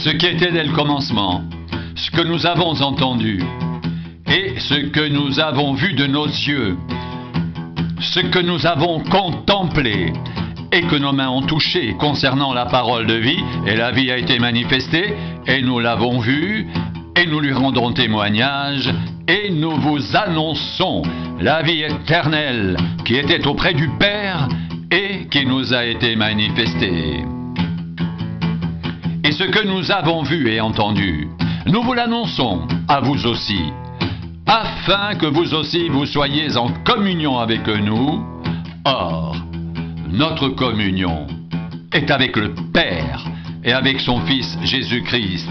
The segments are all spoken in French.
ce qui était dès le commencement, ce que nous avons entendu et ce que nous avons vu de nos yeux, ce que nous avons contemplé et que nos mains ont touché concernant la parole de vie, et la vie a été manifestée, et nous l'avons vue, et nous lui rendons témoignage, et nous vous annonçons la vie éternelle qui était auprès du Père et qui nous a été manifestée. Et ce que nous avons vu et entendu, nous vous l'annonçons à vous aussi, afin que vous aussi vous soyez en communion avec nous. Or, notre communion est avec le Père et avec son Fils Jésus-Christ.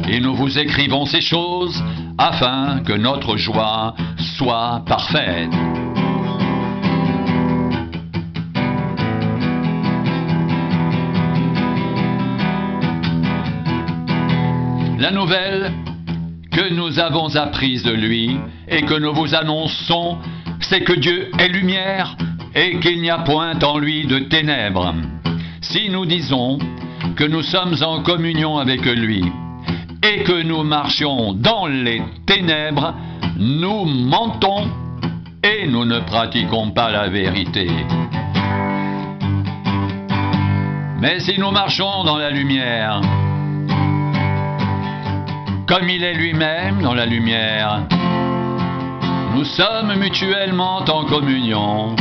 Et nous vous écrivons ces choses afin que notre joie soit parfaite. La nouvelle que nous avons apprise de lui et que nous vous annonçons, c'est que Dieu est lumière et qu'il n'y a point en lui de ténèbres. Si nous disons que nous sommes en communion avec lui et que nous marchions dans les ténèbres, nous mentons et nous ne pratiquons pas la vérité. Mais si nous marchons dans la lumière, comme il est lui-même dans la lumière, nous sommes mutuellement en communion,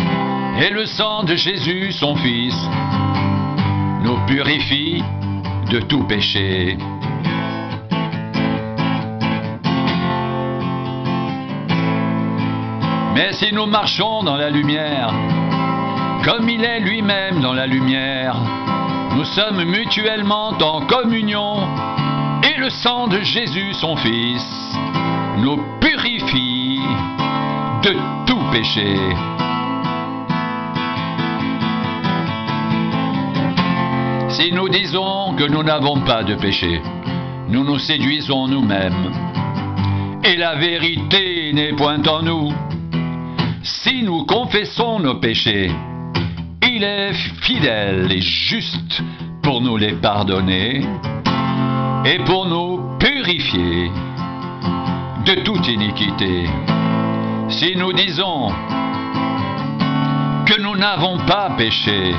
et le sang de Jésus, son Fils, nous purifie de tout péché. Mais si nous marchons dans la lumière, comme il est lui-même dans la lumière, nous sommes mutuellement en communion, et le sang de Jésus, son Fils, nous purifie de tout péché. Si nous disons que nous n'avons pas de péché, nous nous séduisons nous-mêmes, et la vérité n'est point en nous. Si nous confessons nos péchés, il est fidèle et juste pour nous les pardonner et pour nous purifier de toute iniquité. Si nous disons que nous n'avons pas péché,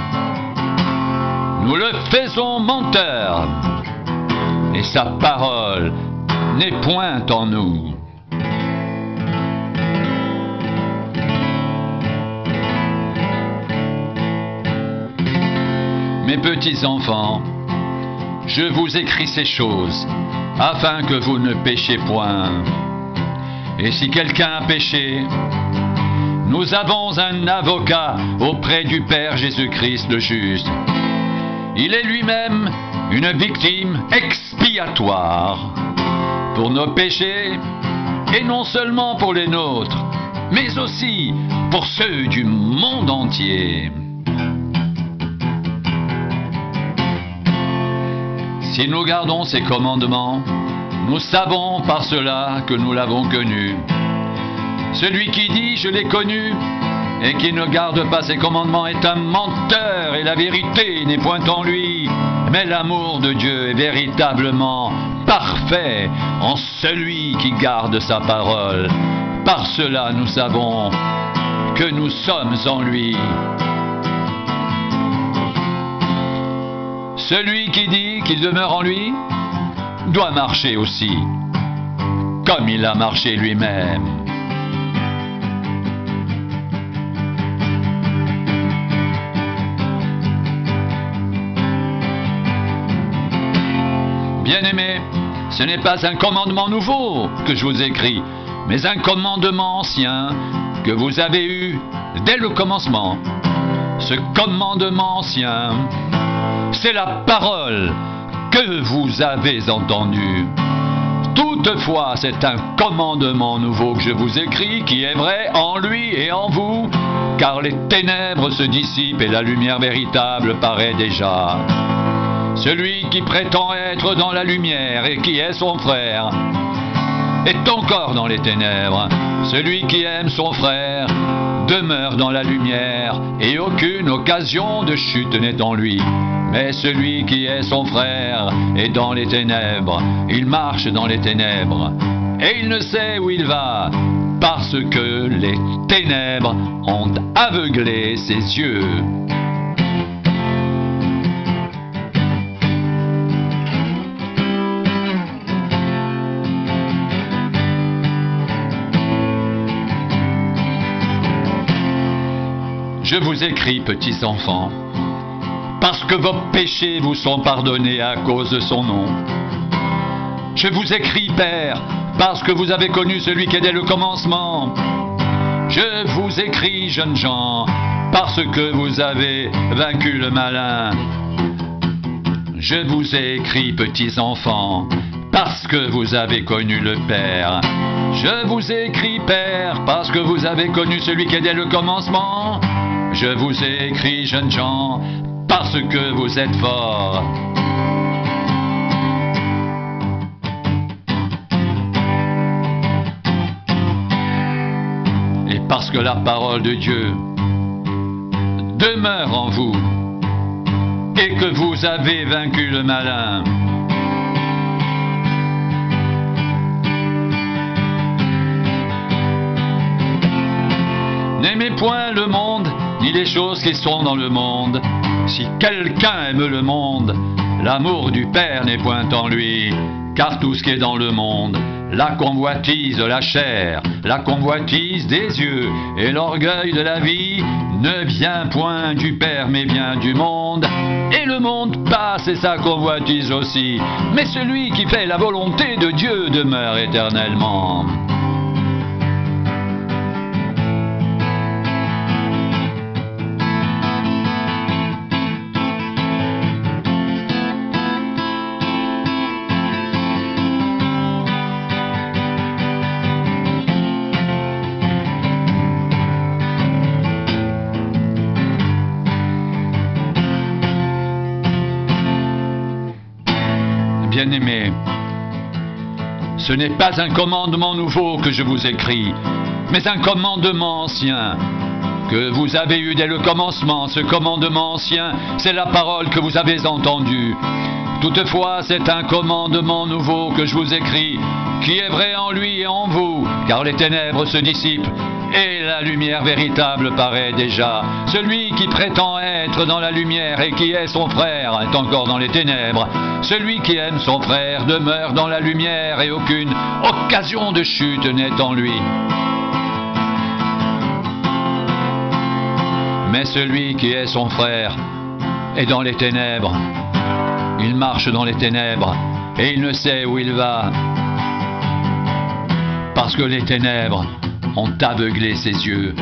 nous le faisons menteur, et sa parole n'est point en nous. Mes petits enfants, je vous écris ces choses, afin que vous ne péchiez point. Et si quelqu'un a péché, nous avons un avocat auprès du Père Jésus-Christ le juste. Il est lui-même une victime expiatoire pour nos péchés, et non seulement pour les nôtres, mais aussi pour ceux du monde entier. Si nous gardons ses commandements, nous savons par cela que nous l'avons connu. Celui qui dit « je l'ai connu » et qui ne garde pas ses commandements est un menteur, et la vérité n'est point en lui. Mais l'amour de Dieu est véritablement parfait en celui qui garde sa parole. Par cela nous savons que nous sommes en lui. Celui qui dit qu'il demeure en lui doit marcher aussi, comme il a marché lui-même. Bien-aimés, ce n'est pas un commandement nouveau que je vous écris, mais un commandement ancien que vous avez eu dès le commencement. Ce commandement ancien, c'est la parole que vous avez entendue. Toutefois, c'est un commandement nouveau que je vous écris, qui est vrai en lui et en vous, car les ténèbres se dissipent et la lumière véritable paraît déjà. Celui qui prétend être dans la lumière et qui est son frère est encore dans les ténèbres. Celui qui aime son frère demeure dans la lumière, et aucune occasion de chute n'est en lui. Mais celui qui est son frère est dans les ténèbres, il marche dans les ténèbres, et il ne sait où il va, parce que les ténèbres ont aveuglé ses yeux. Je vous écris, petits enfants, parce que vos péchés vous sont pardonnés à cause de son nom. Je vous écris, Père, parce que vous avez connu celui qui est dès le commencement. Je vous écris, jeunes gens, parce que vous avez vaincu le malin. Je vous ai écrit, petits enfants, parce que vous avez connu le Père. Je vous ai écrit, Père, parce que vous avez connu celui qui est dès le commencement. Je vous ai écrit, jeunes gens, parce que vous êtes forts. Et parce que la parole de Dieu demeure en vous, et que vous avez vaincu le malin. N'aimez point le monde, ni les choses qui sont dans le monde. Si quelqu'un aime le monde, l'amour du Père n'est point en lui. Car tout ce qui est dans le monde, la convoitise de la chair, la convoitise des yeux et l'orgueil de la vie, ne vient point du Père mais vient du monde. Et le monde passe et sa convoitise aussi, mais celui qui fait la volonté de Dieu demeure éternellement. Bien-aimés, ce n'est pas un commandement nouveau que je vous écris, mais un commandement ancien que vous avez eu dès le commencement. Ce commandement ancien, c'est la parole que vous avez entendue. Toutefois, c'est un commandement nouveau que je vous écris, qui est vrai en lui et en vous, car les ténèbres se dissipent et la lumière véritable paraît déjà. Celui qui prétend être dans la lumière et qui est son frère est encore dans les ténèbres. Celui qui aime son frère demeure dans la lumière et aucune occasion de chute n'est en lui. Mais celui qui est son frère est dans les ténèbres. Il marche dans les ténèbres et il ne sait où il va, parce que les ténèbres ont aveuglé ses yeux.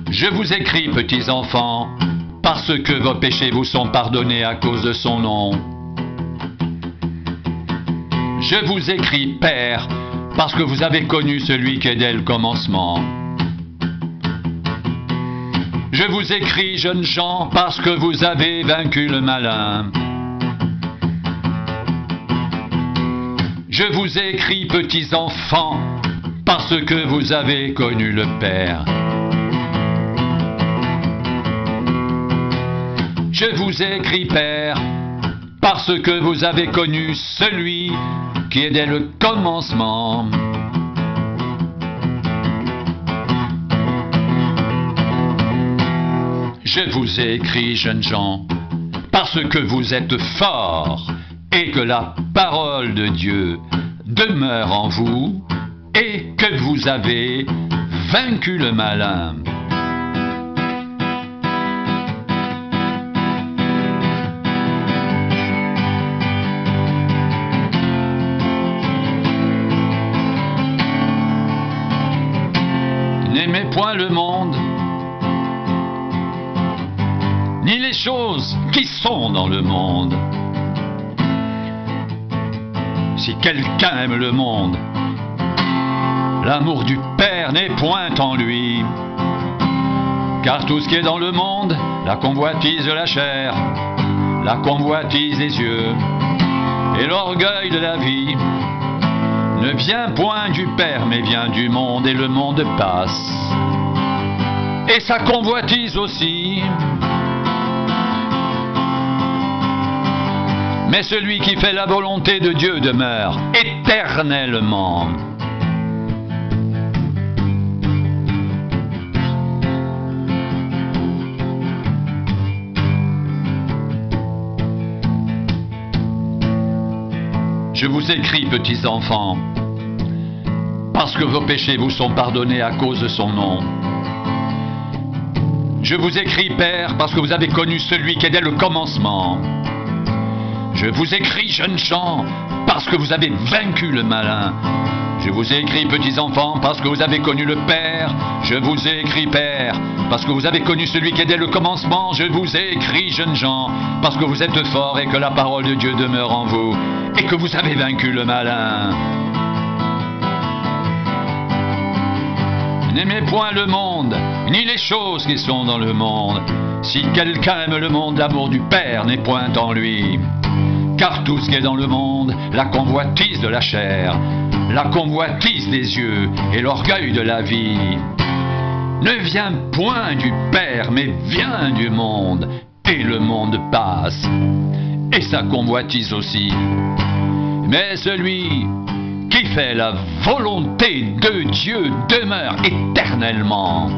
Je vous écris, petits enfants, parce que vos péchés vous sont pardonnés à cause de son nom. Je vous écris, Père, parce que vous avez connu celui qui est dès le commencement. Je vous écris, jeunes gens, parce que vous avez vaincu le malin. Je vous écris, petits enfants, parce que vous avez connu le Père. Je vous écris, Père, parce que vous avez connu celui qui est dès le commencement. Je vous ai écrit, jeunes gens, parce que vous êtes forts et que la parole de Dieu demeure en vous et que vous avez vaincu le malin. N'aimez point le monde, ni les choses qui sont dans le monde. Si quelqu'un aime le monde, l'amour du Père n'est point en lui. Car tout ce qui est dans le monde, la convoitise de la chair, la convoitise des yeux et l'orgueil de la vie ne vient point du Père, mais vient du monde, et le monde passe. Et sa convoitise aussi. Mais celui qui fait la volonté de Dieu demeure éternellement. Je vous écris, petits enfants, parce que vos péchés vous sont pardonnés à cause de son nom. Je vous écris, Père, parce que vous avez connu celui qui est dès le commencement. Je vous écris, jeunes gens, parce que vous avez vaincu le malin. Je vous ai écrit, petits enfants, parce que vous avez connu le Père. Je vous ai écrit, Père, parce que vous avez connu celui qui est dès le commencement. Je vous ai écrit, jeunes gens, parce que vous êtes forts et que la parole de Dieu demeure en vous, et que vous avez vaincu le malin. N'aimez point le monde, ni les choses qui sont dans le monde. Si quelqu'un aime le monde, l'amour du Père n'est point en lui. Car tout ce qui est dans le monde, la convoitise de la chair, la convoitise des yeux et l'orgueil de la vie, ne vient point du Père, mais vient du monde, et le monde passe, et sa convoitise aussi. Mais celui qui fait la volonté de Dieu demeure éternellement.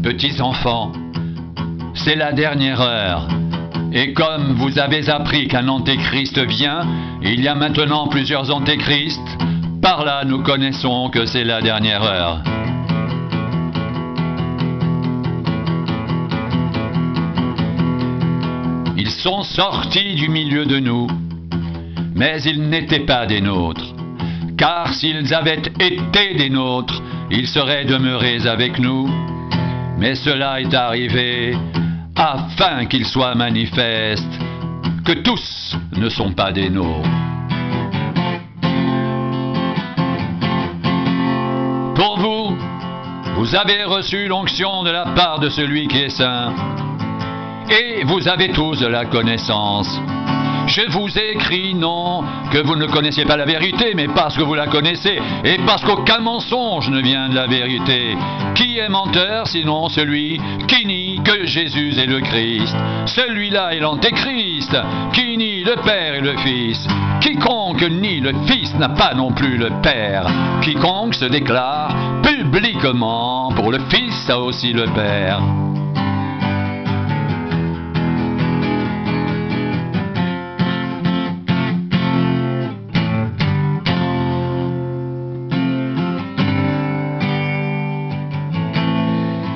Petits enfants, c'est la dernière heure. Et comme vous avez appris qu'un antéchrist vient, il y a maintenant plusieurs antéchrists, par là nous connaissons que c'est la dernière heure. Ils sont sortis du milieu de nous, mais ils n'étaient pas des nôtres. Car s'ils avaient été des nôtres, ils seraient demeurés avec nous. Mais cela est arrivé afin qu'il soit manifeste que tous ne sont pas des nôtres. Pour vous, vous avez reçu l'onction de la part de celui qui est saint, et vous avez tous de la connaissance. Je vous ai écrit, non, que vous ne connaissiez pas la vérité, mais parce que vous la connaissez, et parce qu'aucun mensonge ne vient de la vérité. Qui est menteur, sinon celui qui nie que Jésus est le Christ? Celui-là est l'antéchrist, qui nie le Père et le Fils. Quiconque nie le Fils n'a pas non plus le Père. Quiconque se déclare publiquement pour le Fils a aussi le Père.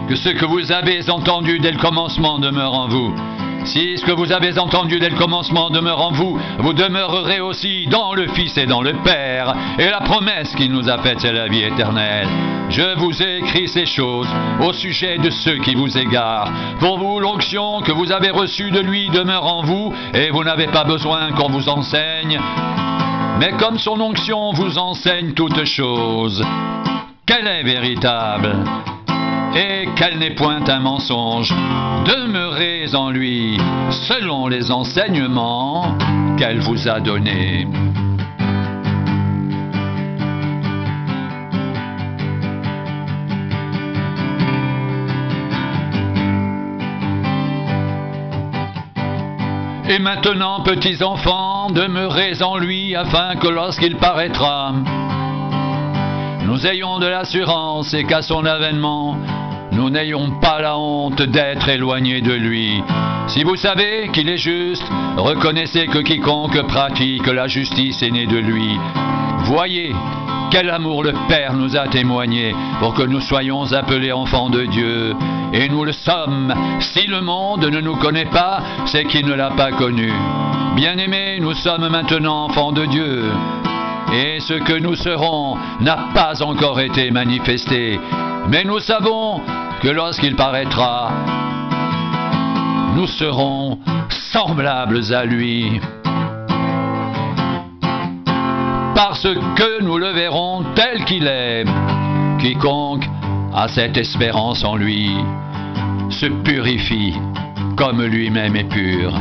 Que ce que vous avez entendu dès le commencement demeure en vous. Si ce que vous avez entendu dès le commencement demeure en vous, vous demeurerez aussi dans le Fils et dans le Père. Et la promesse qu'il nous a faite, c'est la vie éternelle. Je vous ai écrit ces choses au sujet de ceux qui vous égarent. Pour vous, l'onction que vous avez reçue de lui demeure en vous, et vous n'avez pas besoin qu'on vous enseigne. Mais comme son onction vous enseigne toutes choses, qu'elle est véritable et qu'elle n'est point un mensonge, demeurez en lui, selon les enseignements qu'elle vous a donnés. Et maintenant, petits enfants, demeurez en lui, afin que lorsqu'il paraîtra, nous ayons de l'assurance et qu'à son avènement, nous n'ayons pas la honte d'être éloignés de lui. Si vous savez qu'il est juste, reconnaissez que quiconque pratique la justice est né de lui. Voyez quel amour le Père nous a témoigné pour que nous soyons appelés enfants de Dieu. Et nous le sommes. Si le monde ne nous connaît pas, c'est qu'il ne l'a pas connu. Bien-aimés, nous sommes maintenant enfants de Dieu. Et ce que nous serons n'a pas encore été manifesté. Mais nous savons que lorsqu'il paraîtra, nous serons semblables à lui. Parce que nous le verrons tel qu'il est. Quiconque a cette espérance en lui se purifie comme lui-même est pur.